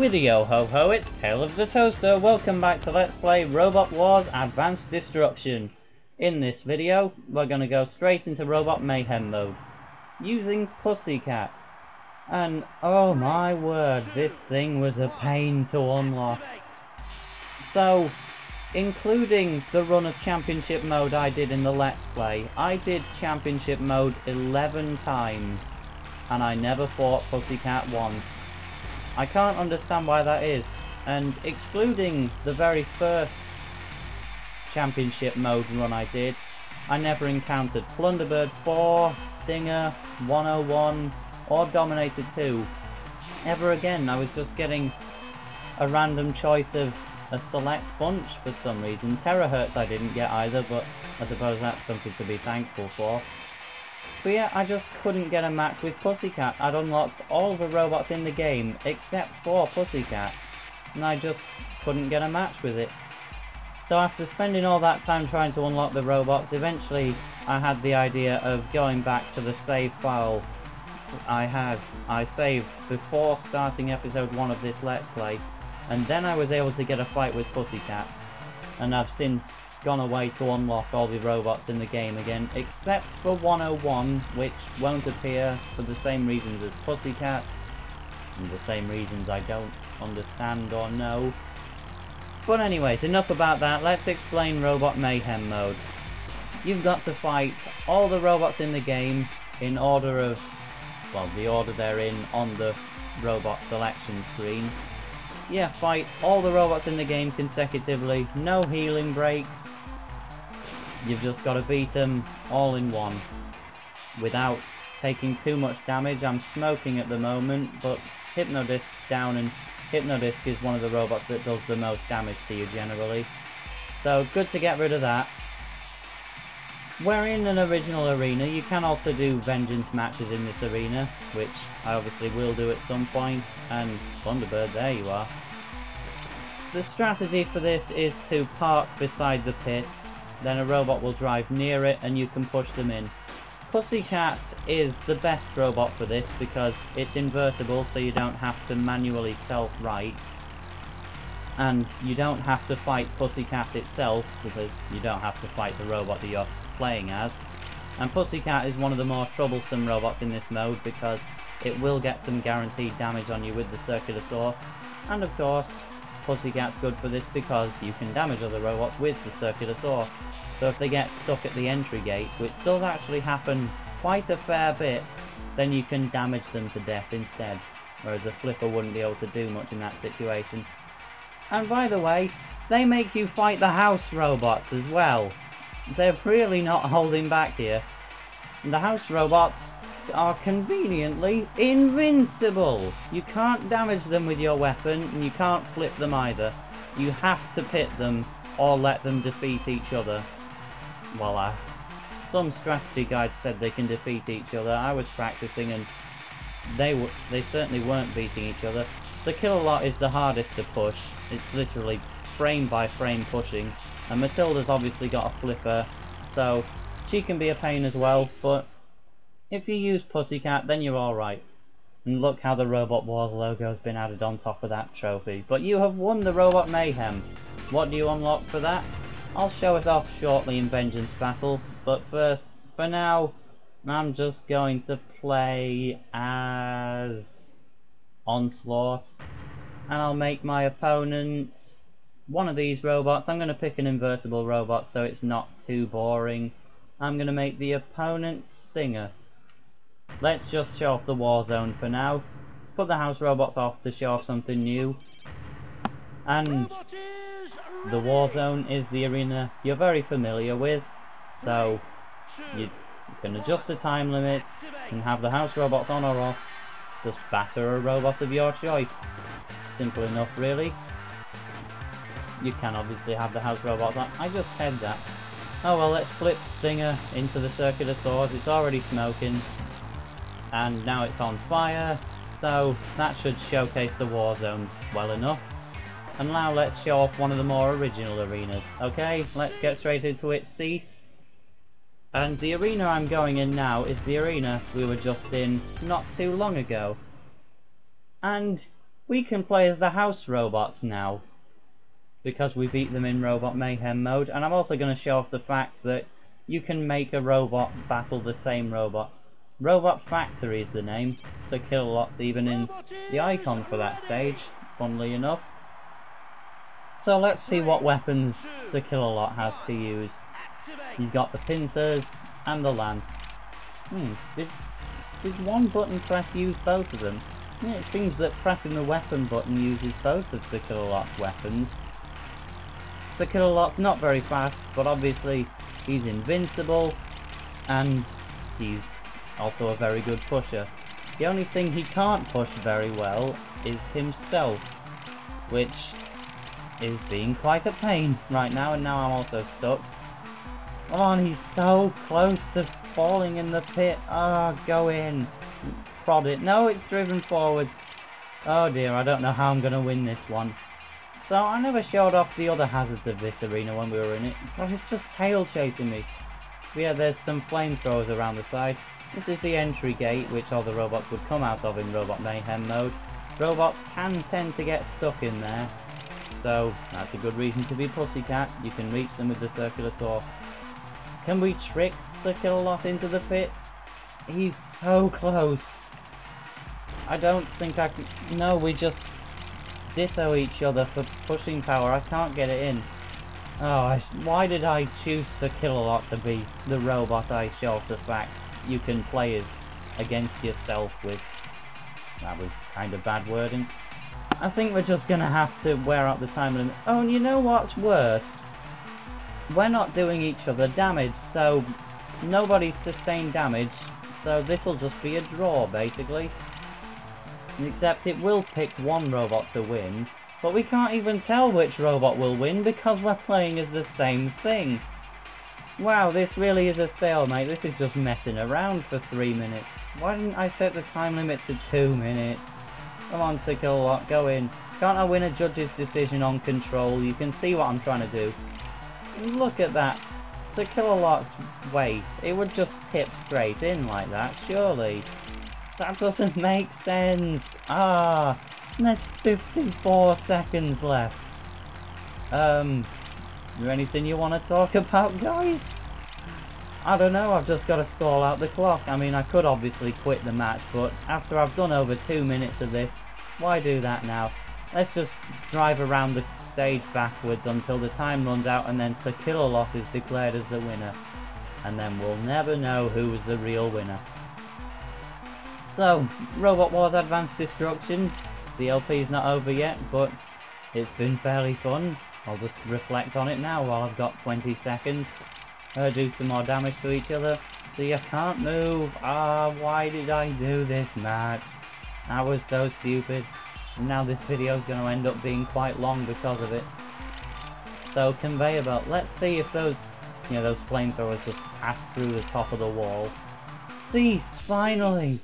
With a yo-ho-ho, it's Tale of the Toaster. Welcome back to Let's Play Robot Wars Advanced Destruction. In this video, we're going to go straight into Robot Mayhem mode, using Pussycat. And oh my word, this thing was a pain to unlock. So, including the run of Championship mode I did in the Let's Play, I did Championship mode 11 times, and I never fought Pussycat once. I can't understand why that is, and excluding the very first Championship mode run I did, I never encountered Plunderbird 4, Stinger, 101, or Dominator 2. Ever again. I was just getting a random choice of a select bunch for some reason. Terahertz I didn't get either, but I suppose that's something to be thankful for. But yeah, I just couldn't get a match with Pussycat. I'd unlocked all the robots in the game except for Pussycat, and I just couldn't get a match with it. So after spending all that time trying to unlock the robots, eventually I had the idea of going back to the save file I saved before starting episode 1 of this Let's Play, and then I was able to get a fight with Pussycat, and I've since gone away to unlock all the robots in the game again, except for 101, which won't appear for the same reasons as Pussycat, and the same reasons I don't understand or know. But anyways, enough about that, let's explain Robot Mayhem mode. You've got to fight all the robots in the game in order of, well, the order they're in on the robot selection screen. Yeah, fight all the robots in the game consecutively, no healing breaks. You've just got to beat them all in one, without taking too much damage. I'm smoking at the moment, but Hypno-Disc's down, and Hypno-Disc is one of the robots that does the most damage to you generally. So, good to get rid of that. We're in an original arena. You can also do Vengeance matches in this arena, which I obviously will do at some point, and Thunderbird, there you are. The strategy for this is to park beside the pit, then a robot will drive near it and you can push them in. Pussycat is the best robot for this because it's invertible, so you don't have to manually self-right, and you don't have to fight Pussycat itself because you don't have to fight the robot that you're playing as. And Pussycat is one of the more troublesome robots in this mode because it will get some guaranteed damage on you with the circular saw, and of course Pussycat's good for this because you can damage other robots with the circular saw. So if they get stuck at the entry gate, which does actually happen quite a fair bit, then you can damage them to death instead, whereas a flipper wouldn't be able to do much in that situation. And by the way, they make you fight the house robots as well. They're really not holding back here. The house robots are conveniently invincible. You can't damage them with your weapon, and you can't flip them either. You have to pit them or let them defeat each other. Well, some strategy guides said they can defeat each other. I was practicing and they certainly weren't beating each other. So Kill-A-Lot is the hardest to push. It's literally frame by frame pushing. And Matilda's obviously got a flipper, so she can be a pain as well, but if you use Pussycat, then you're alright. And look how the Robot Wars logo has been added on top of that trophy. But you have won the Robot Mayhem. What do you unlock for that? I'll show it off shortly in Vengeance Battle, but first, for now, I'm just going to play as Onslaught, and I'll make my opponent one of these robots. I'm going to pick an invertible robot so it's not too boring. I'm going to make the opponent Stinger. Let's just show off the war zone for now. Put the house robots off to show off something new. And the war zone is the arena you're very familiar with, so you can adjust the time limit and have the house robots on or off. Just batter a robot of your choice. Simple enough, really. You can obviously have the house robots on. I just said that. Oh well, let's flip Stinger into the circular saws. It's already smoking, and now it's on fire, so that should showcase the war zone well enough. And now let's show off one of the more original arenas. Okay, let's get straight into it. Cease. And the arena I'm going in now is the arena we were just in not too long ago. And we can play as the house robots now, because we beat them in Robot Mayhem mode. And I'm also going to show off the fact that you can make a robot battle the same robot. Robot Factory is the name, so Kilolot's even in the icon for that stage, funnily enough. So let's see what weapons Sir Kilolot has to use. He's got the pincers and the lance. Did one button press use both of them? Yeah, it seems that pressing the weapon button uses both of Sir Kilolot's weapons. Sir Kilolot's not very fast, but obviously he's invincible, and he's also a very good pusher. The only thing he can't push very well is himself, which is being quite a pain right now, and now I'm also stuck. Come on, he's so close to falling in the pit. Ah, oh, go in. Prod it. No, it's driven forwards. Oh dear, I don't know how I'm going to win this one. So I never showed off the other hazards of this arena when we were in it, but it's just tail chasing me. But yeah, there's some flamethrowers around the side. This is the entry gate, which all the robots would come out of in Robot Mayhem mode. Robots can tend to get stuck in there, so that's a good reason to be Pussycat. You can reach them with the circular saw. Can we trick Sir Kilolot into the pit? He's so close. I don't think I can... No, we just ditto each other for pushing power. I can't get it in. Oh, why did I choose Sir Kilolot to be the robot I show off the fact you can play as against yourself with? That was kind of bad wording. I think we're just going to have to wear out the time limit. Oh, and you know what's worse? We're not doing each other damage, so nobody's sustained damage, so this will just be a draw, basically. Except it will pick one robot to win, but we can't even tell which robot will win because we're playing as the same thing. Wow, this really is a stalemate. This is just messing around for 3 minutes. Why didn't I set the time limit to 2 minutes? Come on, Sir Kilolot, go in. Can't I win a judge's decision on control? You can see what I'm trying to do. Look at that. Sir Kilolot's weight. It would just tip straight in like that, surely. That doesn't make sense. Ah, there's 54 seconds left. Is there anything you want to talk about, guys? I don't know, I've just got to stall out the clock. I mean, I could obviously quit the match, but after I've done over 2 minutes of this, why do that now? Let's just drive around the stage backwards until the time runs out, and then Sir Kilolot is declared as the winner. And then we'll never know who was the real winner. So, Robot Wars Advanced Destruction. The LP's not over yet, but it's been fairly fun. I'll just reflect on it now while I've got 20 seconds. Do some more damage to each other. See, I can't move. Ah, why did I do this match? I was so stupid. And now this video is going to end up being quite long because of it. So, conveyor belt. Let's see if those, those flamethrowers just pass through the top of the wall. Cease, finally!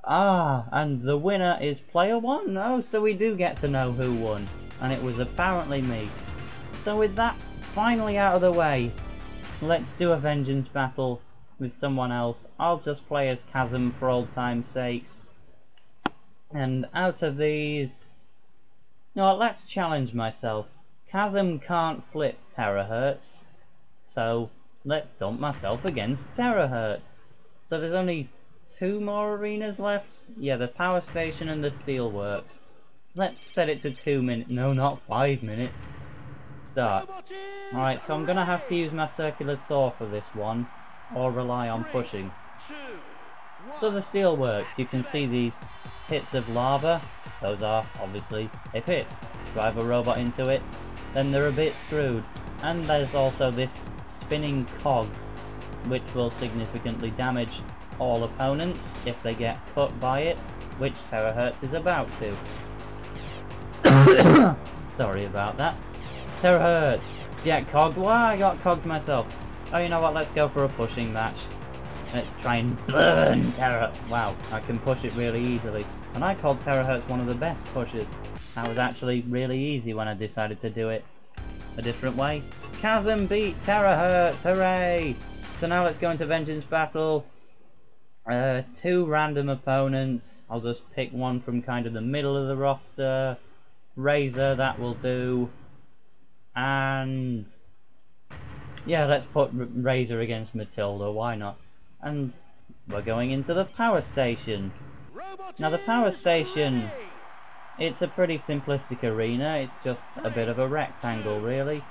Ah, and the winner is player one. Oh, so we do get to know who won. And it was apparently me. So with that finally out of the way, let's do a vengeance battle with someone else. I'll just play as Chasm for old time's sakes. And out of these... No, let's challenge myself. Chasm can't flip Terahertz, so let's dump myself against Terahertz. So there's only 2 more arenas left? Yeah, the power station and the steelworks. Let's set it to 2 minutes. No, not 5 minutes. Start. Alright, so I'm going to have to use my circular saw for this one, or rely on pushing. So the steelworks, you can see these pits of lava. Those are, obviously, a pit. Drive a robot into it, then they're a bit screwed. And there's also this spinning cog, which will significantly damage all opponents if they get cut by it, which Terahertz is about to. Sorry about that. Terahertz! Get cogged. Why? I got cogged myself. Oh, you know what? Let's go for a pushing match. Let's try and burn Terra. Wow, I can push it really easily. And I called Terahertz one of the best pushers. That was actually really easy when I decided to do it a different way. Chasm beat Terahertz! Hooray! So now let's go into Vengeance Battle. Two random opponents. I'll just pick one from kind of the middle of the roster. Razor, that will do. And yeah, let's put Razor against Matilda, why not? And we're going into the power station. Now the power station, it's a pretty simplistic arena. It's just a bit of a rectangle really,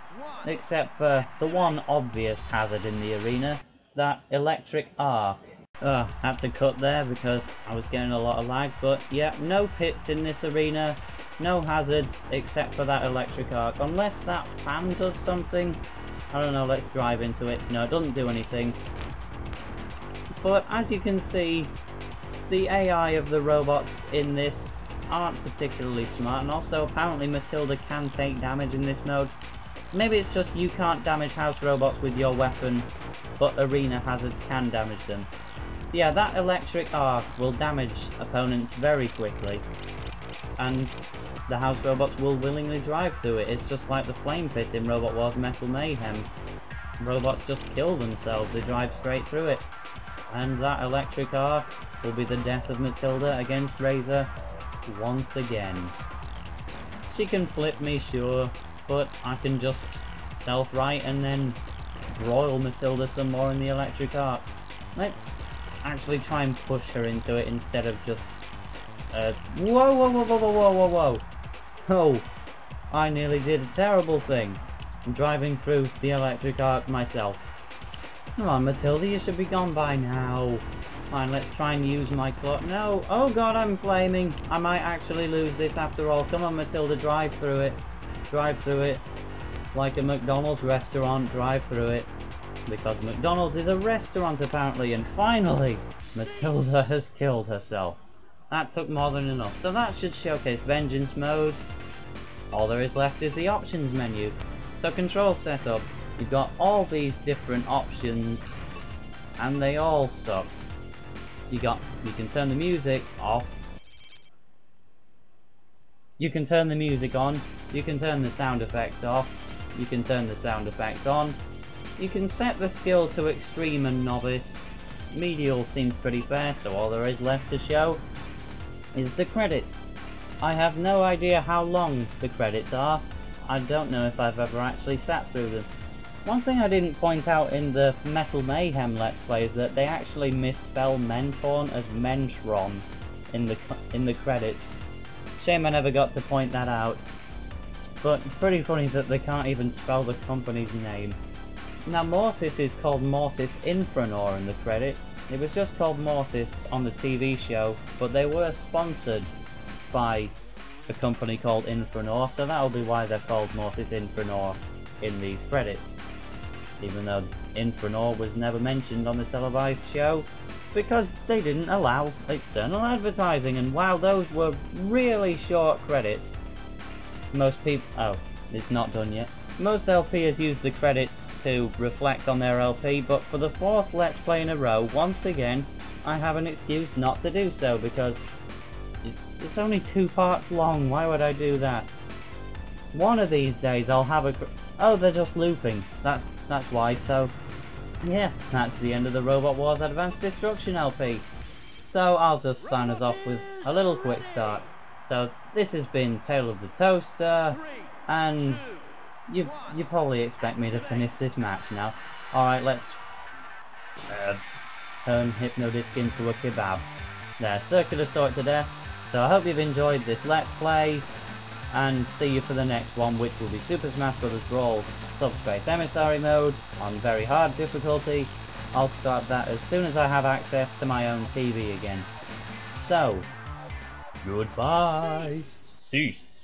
except for the one obvious hazard in the arena, that electric arc. Had to cut there because I was getting a lot of lag, but yeah, no pits in this arena, no hazards except for that electric arc, unless that fan does something. I don't know, let's drive into it. No, it doesn't do anything. But as you can see, the AI of the robots in this aren't particularly smart, and also apparently Matilda can take damage in this mode. Maybe it's just you can't damage house robots with your weapon, but arena hazards can damage them. So yeah, that electric arc will damage opponents very quickly, and the house robots will willingly drive through it. It's just like the flame pit in Robot Wars Metal Mayhem. Robots just kill themselves, they drive straight through it. And that electric arc will be the death of Matilda against Razor once again. She can flip me, sure, but I can just self-right and then broil Matilda some more in the electric arc. Let's actually try and push her into it instead of just... whoa, whoa, whoa, whoa, whoa, whoa, whoa, whoa! Oh, I nearly did a terrible thing. I'm driving through the electric arc myself. Come on, Matilda, you should be gone by now. Fine, let's try and use my clock. No! Oh god, I'm flaming! I might actually lose this after all. Come on, Matilda, drive through it. Drive through it. Like a McDonald's restaurant, drive through it. Because McDonald's is a restaurant, apparently. And finally, Matilda has killed herself. That took more than enough. So that should showcase Vengeance mode. All there is left is the options menu. So control setup. You've got all these different options, and they all suck. You can turn the music off. You can turn the music on. You can turn the sound effects off. You can turn the sound effects on. You can set the skill to extreme and novice. Medial seems pretty fair, so all there is left to show is the credits. I have no idea how long the credits are. I don't know if I've ever actually sat through them. One thing I didn't point out in the Metal Mayhem Let's Play is that they actually misspell Mentorn as Mentron in the credits. Shame I never got to point that out. But pretty funny that they can't even spell the company's name. Now Mortis is called Mortis Infranor in the credits. It was just called Mortis on the TV show, but they were sponsored by a company called Infranor, so that'll be why they're called Mortis Infranor in these credits. Even though Infranor was never mentioned on the televised show, because they didn't allow external advertising, and wow, those were really short credits. Most people... oh, it's not done yet. Most LPers use the credits to reflect on their LP, but for the fourth Let's Play in a row, once again, I have an excuse not to do so, because it's only 2 parts long. Why would I do that? One of these days I'll have a... oh, they're just looping. That's why. So, yeah, that's the end of the Robot Wars Advanced Destruction LP. So I'll just sign us off with a little quick start. So this has been Tale of the Toaster, and you probably expect me to finish this match now. Alright, let's turn Hypno-Disc into a kebab. There, circular sort to death. So I hope you've enjoyed this Let's Play, and see you for the next one, which will be Super Smash Bros. Brawl's Subspace Emissary mode on very hard difficulty. I'll start that as soon as I have access to my own TV again. So, goodbye. Cease.